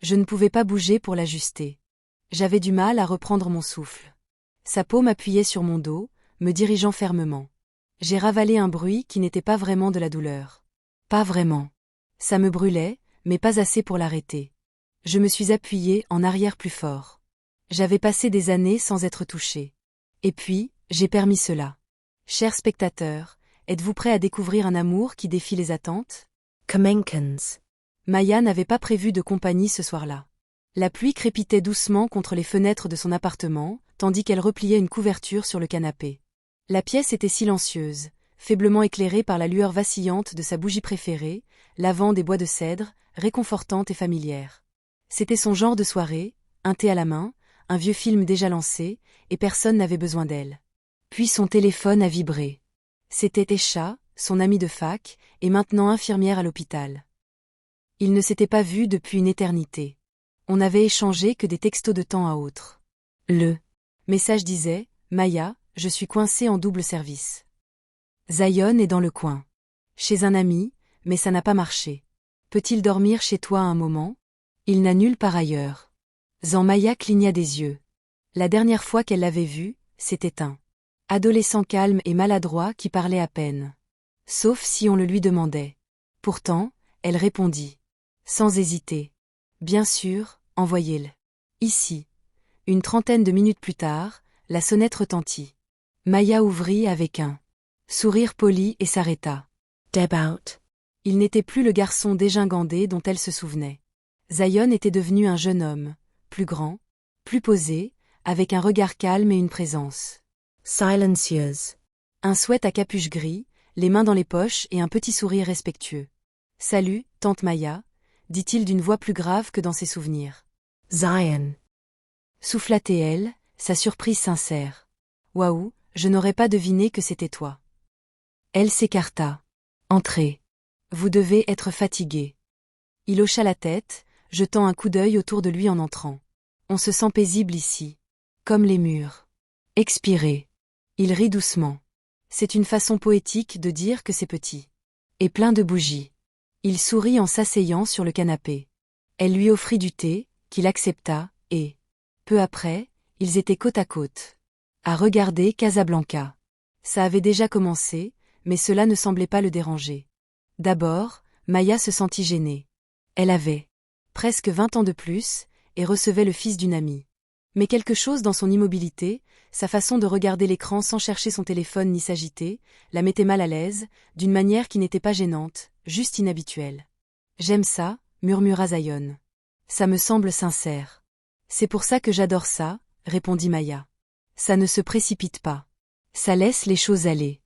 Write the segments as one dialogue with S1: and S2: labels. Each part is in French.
S1: Je ne pouvais pas bouger pour l'ajuster. J'avais du mal à reprendre mon souffle. Sa paume appuyait sur mon dos, me dirigeant fermement. J'ai ravalé un bruit qui n'était pas vraiment de la douleur. Pas vraiment. Ça me brûlait, mais pas assez pour l'arrêter. Je me suis appuyée en arrière plus fort. J'avais passé des années sans être touchée. Et puis, j'ai permis cela. Chers spectateurs, êtes-vous prêts à découvrir un amour qui défie les attentes?
S2: Kamenkans.
S1: Maya n'avait pas prévu de compagnie ce soir-là. La pluie crépitait doucement contre les fenêtres de son appartement, tandis qu'elle repliait une couverture sur le canapé. La pièce était silencieuse, faiblement éclairée par la lueur vacillante de sa bougie préférée, lavant des bois de cèdre, réconfortante et familière. C'était son genre de soirée, un thé à la main, un vieux film déjà lancé, et personne n'avait besoin d'elle. Puis son téléphone a vibré. C'était Esha, son amie de fac, et maintenant infirmière à l'hôpital. Ils ne s'étaient pas vus depuis une éternité. On n'avait échangé que des textos de temps à autre. Le message disait « Maya, je suis coincé en double service. Zion est dans le coin. Chez un ami, mais ça n'a pas marché. Peut-il dormir chez toi un moment? Il n'a nulle part ailleurs. » Maya cligna des yeux. La dernière fois qu'elle l'avait vu, c'était un adolescent calme et maladroit qui parlait à peine. Sauf si on le lui demandait. Pourtant, elle répondit. Sans hésiter. Bien sûr, envoyez-le. Ici. Une trentaine de minutes plus tard, la sonnette retentit. Maya ouvrit avec un sourire poli et s'arrêta.
S2: Debaut.
S1: Il n'était plus le garçon dégingandé dont elle se souvenait. Zion était devenu un jeune homme, plus grand, plus posé, avec un regard calme et une présence
S2: Silencieuse.
S1: Un sweat à capuche gris, les mains dans les poches et un petit sourire respectueux. « Salut, tante Maya », dit-il d'une voix plus grave que dans ses souvenirs.
S2: Zion.
S1: Souffla-t-elle, sa surprise sincère. « Waouh, je n'aurais pas deviné que c'était toi. » Elle s'écarta. « Entrez. Vous devez être fatigué. » Il hocha la tête, jetant un coup d'œil autour de lui en entrant. « On se sent paisible ici. Comme les murs. Expirez. » Il rit doucement. C'est une façon poétique de dire que c'est petit. Et plein de bougies. Il sourit en s'asseyant sur le canapé. Elle lui offrit du thé, qu'il accepta, et, peu après, ils étaient côte à côte. À regarder Casablanca. Ça avait déjà commencé, mais cela ne semblait pas le déranger. D'abord, Maya se sentit gênée. Elle avait presque 20 ans de plus, et recevait le fils d'une amie. Mais quelque chose dans son immobilité, sa façon de regarder l'écran sans chercher son téléphone ni s'agiter, la mettait mal à l'aise, d'une manière qui n'était pas gênante, juste inhabituelle. « J'aime ça », murmura Zion. « Ça me semble sincère. »« C'est pour ça que j'adore ça », répondit Maya. « Ça ne se précipite pas. Ça laisse les choses aller. »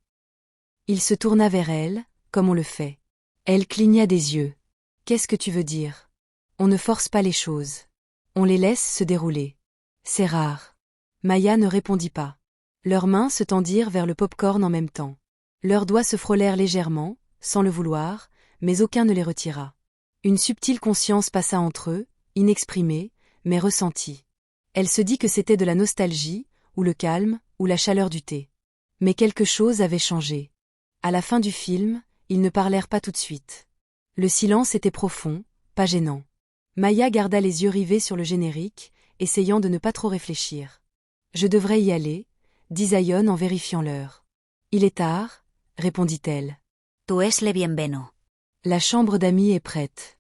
S1: Il se tourna vers elle, comme on le fait. Elle cligna des yeux. « Qu'est-ce que tu veux dire? On ne force pas les choses. On les laisse se dérouler. C'est rare. » Maya ne répondit pas. Leurs mains se tendirent vers le pop-corn en même temps. Leurs doigts se frôlèrent légèrement, sans le vouloir, mais aucun ne les retira. Une subtile conscience passa entre eux, inexprimée, mais ressentie. Elle se dit que c'était de la nostalgie, ou le calme, ou la chaleur du thé. Mais quelque chose avait changé. À la fin du film, ils ne parlèrent pas tout de suite. Le silence était profond, pas gênant. Maya garda les yeux rivés sur le générique, essayant de ne pas trop réfléchir. « Je devrais y aller », dit Zion en vérifiant l'heure. « Il est tard », répondit-elle.
S3: « Tu es le bienveno. »
S1: La chambre d'amis est prête.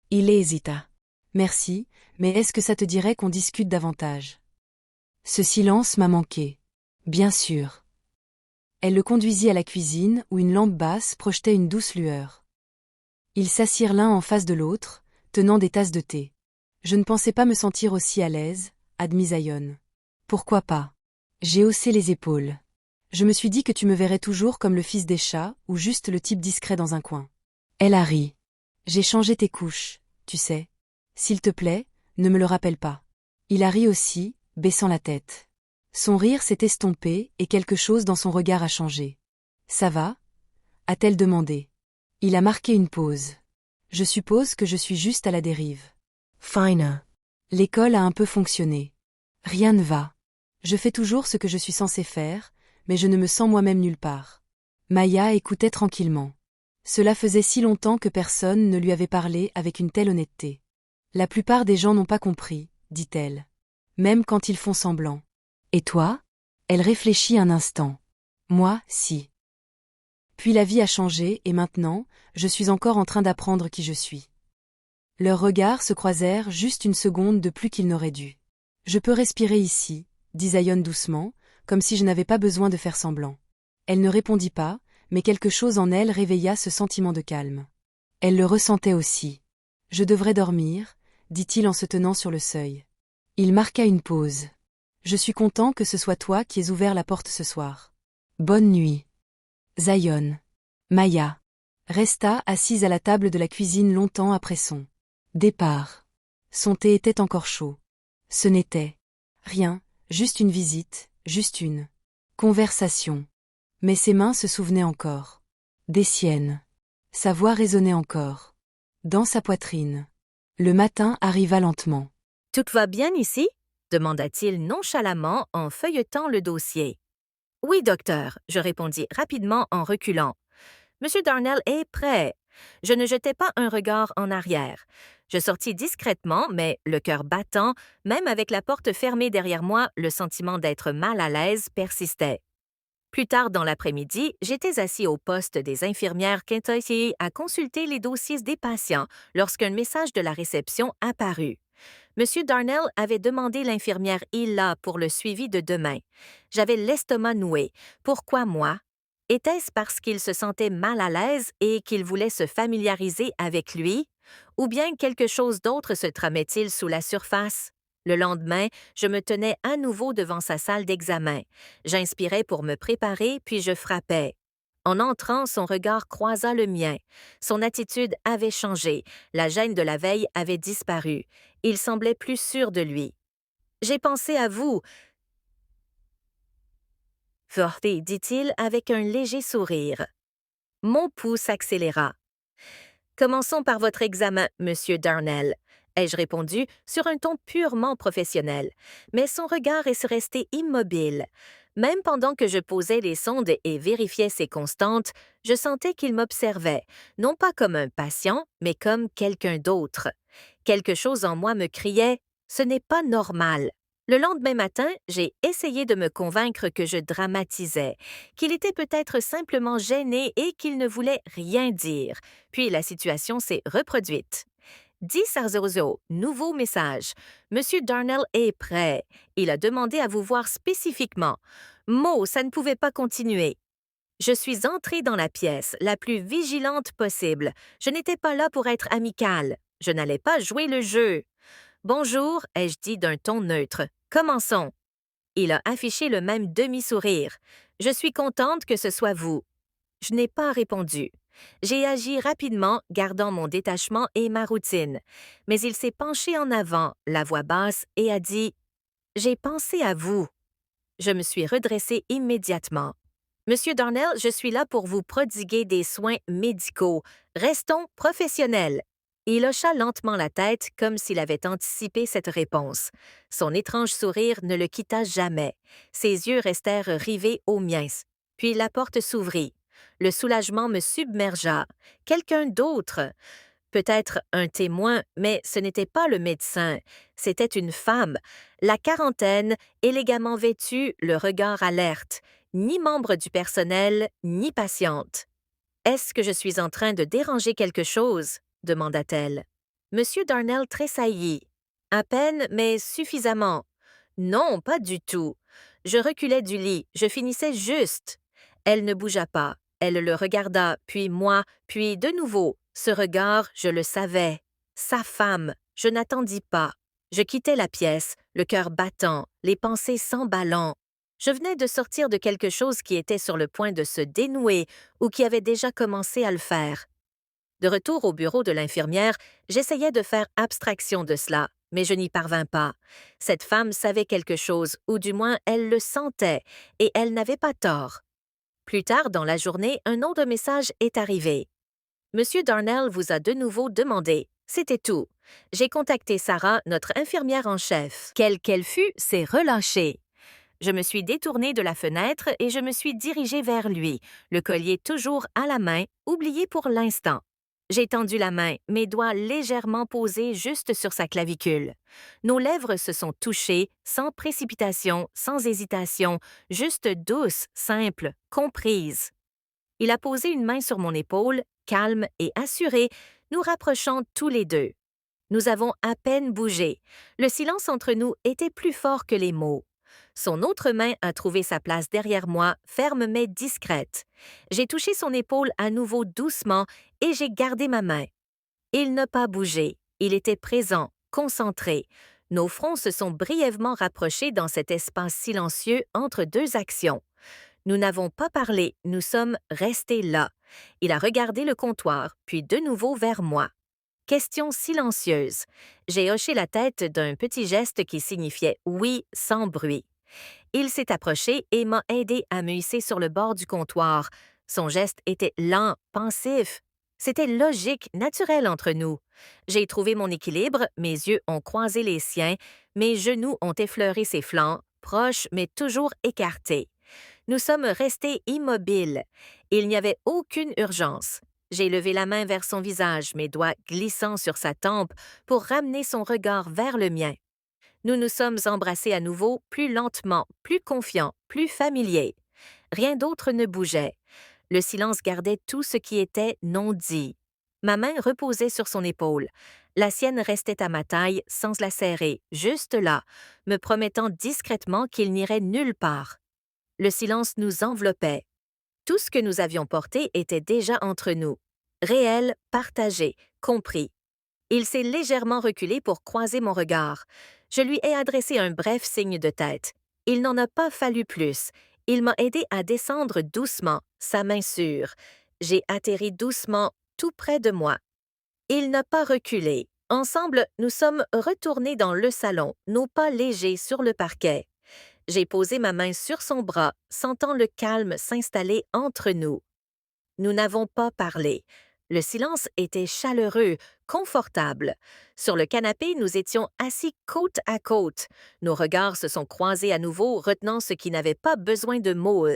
S2: Il hésita.
S1: « Merci, mais est-ce que ça te dirait qu'on discute davantage? » Ce silence m'a manqué. Bien sûr. Elle le conduisit à la cuisine où une lampe basse projetait une douce lueur. Ils s'assirent l'un en face de l'autre, tenant des tasses de thé. Je ne pensais pas me sentir aussi à l'aise, admit Zion. Pourquoi pas? J'ai haussé les épaules. Je me suis dit que tu me verrais toujours comme le fils des chats, ou juste le type discret dans un coin. Elle a ri. J'ai changé tes couches, tu sais. S'il te plaît, ne me le rappelle pas. Il a ri aussi, baissant la tête. Son rire s'est estompé et quelque chose dans son regard a changé. Ça va? A-t-elle demandé. Il a marqué une pause. Je suppose que je suis juste à la dérive.
S2: Finer.
S1: L'école a un peu fonctionné. Rien ne va. Je fais toujours ce que je suis censé faire, mais je ne me sens moi-même nulle part. Maya écoutait tranquillement. Cela faisait si longtemps que personne ne lui avait parlé avec une telle honnêteté. La plupart des gens n'ont pas compris, dit-elle. Même quand ils font semblant. Et toi? Elle réfléchit un instant. Moi, si. Puis la vie a changé et maintenant, je suis encore en train d'apprendre qui je suis. Leurs regards se croisèrent juste une seconde de plus qu'ils n'auraient dû. Je peux respirer ici, dit Zion doucement, comme si je n'avais pas besoin de faire semblant. Elle ne répondit pas, mais quelque chose en elle réveilla ce sentiment de calme. Elle le ressentait aussi. Je devrais dormir, dit-il en se tenant sur le seuil. Il marqua une pause. Je suis content que ce soit toi qui aies ouvert la porte ce soir. Bonne nuit. Zion. Maya. Resta assise à la table de la cuisine longtemps après son départ. Son thé était encore chaud. Ce n'était rien, juste une visite, juste une conversation. Mais ses mains se souvenaient encore. Des siennes. Sa voix résonnait encore. Dans sa poitrine. Le matin arriva lentement.
S3: « Tout va bien ici? » demanda-t-il nonchalamment en feuilletant le dossier. « Oui, docteur, » je répondis rapidement en reculant. « Monsieur Darnell est prêt. » Je ne jetai pas un regard en arrière. Je sortis discrètement, mais le cœur battant, même avec la porte fermée derrière moi, le sentiment d'être mal à l'aise persistait. Plus tard dans l'après-midi, j'étais assis au poste des infirmières Kentucky à consulter les dossiers des patients lorsqu'un message de la réception apparut. Monsieur Darnell avait demandé l'infirmière Hilla pour le suivi de demain. J'avais l'estomac noué. Pourquoi moi? Était-ce parce qu'il se sentait mal à l'aise et qu'il voulait se familiariser avec lui? Ou bien quelque chose d'autre se tramait-il sous la surface? Le lendemain, je me tenais à nouveau devant sa salle d'examen. J'inspirais pour me préparer, puis je frappais. En entrant, son regard croisa le mien. Son attitude avait changé. La gêne de la veille avait disparu. Il semblait plus sûr de lui. « J'ai pensé à vous, » dit-il avec un léger sourire. Mon pouls s'accéléra. « Commençons par votre examen, Monsieur Darnell, » ai-je répondu sur un ton purement professionnel. Mais son regard est resté immobile. Même pendant que je posais les sondes et vérifiais ses constantes, je sentais qu'il m'observait, non pas comme un patient, mais comme quelqu'un d'autre. Quelque chose en moi me criait « Ce n'est pas normal ». Le lendemain matin, j'ai essayé de me convaincre que je dramatisais, qu'il était peut-être simplement gêné et qu'il ne voulait rien dire. Puis la situation s'est reproduite. 10h00, nouveau message. Monsieur Darnell est prêt. Il a demandé à vous voir spécifiquement. Mo, ça ne pouvait pas continuer. Je suis entrée dans la pièce, la plus vigilante possible. Je n'étais pas là pour être amicale. Je n'allais pas jouer le jeu. Bonjour, ai-je dit d'un ton neutre. Commençons. Il a affiché le même demi-sourire. Je suis contente que ce soit vous. Je n'ai pas répondu. J'ai agi rapidement, gardant mon détachement et ma routine. Mais il s'est penché en avant, la voix basse, et a dit « J'ai pensé à vous. » Je me suis redressée immédiatement. « Monsieur Darnell, je suis là pour vous prodiguer des soins médicaux. Restons professionnels. » Il hocha lentement la tête comme s'il avait anticipé cette réponse. Son étrange sourire ne le quitta jamais. Ses yeux restèrent rivés aux miens. Puis la porte s'ouvrit. Le soulagement me submergea. Quelqu'un d'autre. Peut-être un témoin, mais ce n'était pas le médecin. C'était une femme, la quarantaine, élégamment vêtue, le regard alerte. Ni membre du personnel, ni patiente. « Est-ce que je suis en train de déranger quelque chose? » demanda-t-elle. Monsieur Darnell tressaillit. « À peine, mais suffisamment. »« Non, pas du tout. Je reculais du lit, je finissais juste. » Elle ne bougea pas. Elle le regarda, puis moi, puis de nouveau. Ce regard, je le savais. Sa femme. Je n'attendis pas. Je quittais la pièce, le cœur battant, les pensées s'emballant. Je venais de sortir de quelque chose qui était sur le point de se dénouer ou qui avait déjà commencé à le faire. De retour au bureau de l'infirmière, j'essayais de faire abstraction de cela, mais je n'y parvins pas. Cette femme savait quelque chose, ou du moins elle le sentait, et elle n'avait pas tort. Plus tard dans la journée, un autre message est arrivé. « Monsieur Darnell vous a de nouveau demandé. » C'était tout. J'ai contacté Sarah, notre infirmière en chef. Quelle qu'elle fût, s'est relâchée. Je me suis détournée de la fenêtre et je me suis dirigée vers lui, le collier toujours à la main, oublié pour l'instant. J'ai tendu la main, mes doigts légèrement posés juste sur sa clavicule. Nos lèvres se sont touchées, sans précipitation, sans hésitation, juste douces, simples, comprises. Il a posé une main sur mon épaule, calme et assuré, nous rapprochant tous les deux. Nous avons à peine bougé. Le silence entre nous était plus fort que les mots. Son autre main a trouvé sa place derrière moi, ferme mais discrète. J'ai touché son épaule à nouveau doucement et j'ai gardé ma main. Il n'a pas bougé. Il était présent, concentré. Nos fronts se sont brièvement rapprochés dans cet espace silencieux entre deux actions. Nous n'avons pas parlé, nous sommes restés là. Il a regardé le comptoir, puis de nouveau vers moi. Question silencieuse. J'ai hoché la tête d'un petit geste qui signifiait oui sans bruit. Il s'est approché et m'a aidé à me hisser sur le bord du comptoir. Son geste était lent, pensif. C'était logique, naturel entre nous. J'ai trouvé mon équilibre, mes yeux ont croisé les siens, mes genoux ont effleuré ses flancs, proches mais toujours écartés. Nous sommes restés immobiles. Il n'y avait aucune urgence. J'ai levé la main vers son visage, mes doigts glissant sur sa tempe pour ramener son regard vers le mien. Nous nous sommes embrassés à nouveau, plus lentement, plus confiants, plus familiers. Rien d'autre ne bougeait. Le silence gardait tout ce qui était non dit. Ma main reposait sur son épaule. La sienne restait à ma taille sans la serrer, juste là, me promettant discrètement qu'il n'irait nulle part. Le silence nous enveloppait. Tout ce que nous avions porté était déjà entre nous. Réel, partagé, compris. Il s'est légèrement reculé pour croiser mon regard. Je lui ai adressé un bref signe de tête. Il n'en a pas fallu plus. Il m'a aidé à descendre doucement, sa main sûre. J'ai atterri doucement, tout près de moi. Il n'a pas reculé. Ensemble, nous sommes retournés dans le salon, nos pas légers sur le parquet. J'ai posé ma main sur son bras, sentant le calme s'installer entre nous. Nous n'avons pas parlé. Le silence était chaleureux, confortable. Sur le canapé, nous étions assis côte à côte. Nos regards se sont croisés à nouveau, retenant ce qui n'avait pas besoin de mots.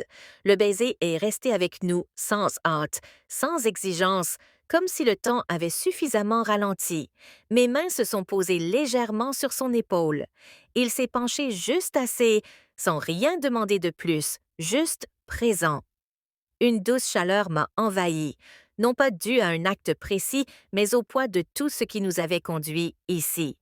S3: Le baiser est resté avec nous, sans hâte, sans exigence, comme si le temps avait suffisamment ralenti. Mes mains se sont posées légèrement sur son épaule. Il s'est penché juste assez, sans rien demander de plus, juste présent. Une douce chaleur m'a envahi, non pas due à un acte précis, mais au poids de tout ce qui nous avait conduits ici.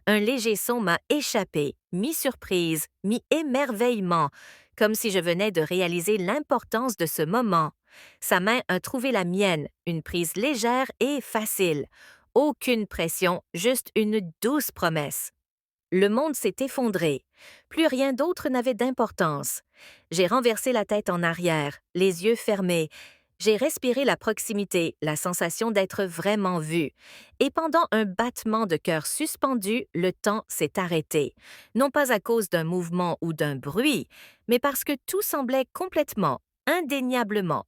S3: Un léger son m'a échappé, mi-surprise, mi-émerveillement, comme si je venais de réaliser l'importance de ce moment. Sa main a trouvé la mienne, une prise légère et facile. Aucune pression, juste une douce promesse. Le monde s'est effondré. Plus rien d'autre n'avait d'importance. J'ai renversé la tête en arrière, les yeux fermés. J'ai respiré la proximité, la sensation d'être vraiment vu. Et pendant un battement de cœur suspendu, le temps s'est arrêté. Non pas à cause d'un mouvement ou d'un bruit, mais parce que tout semblait complètement, indéniablement,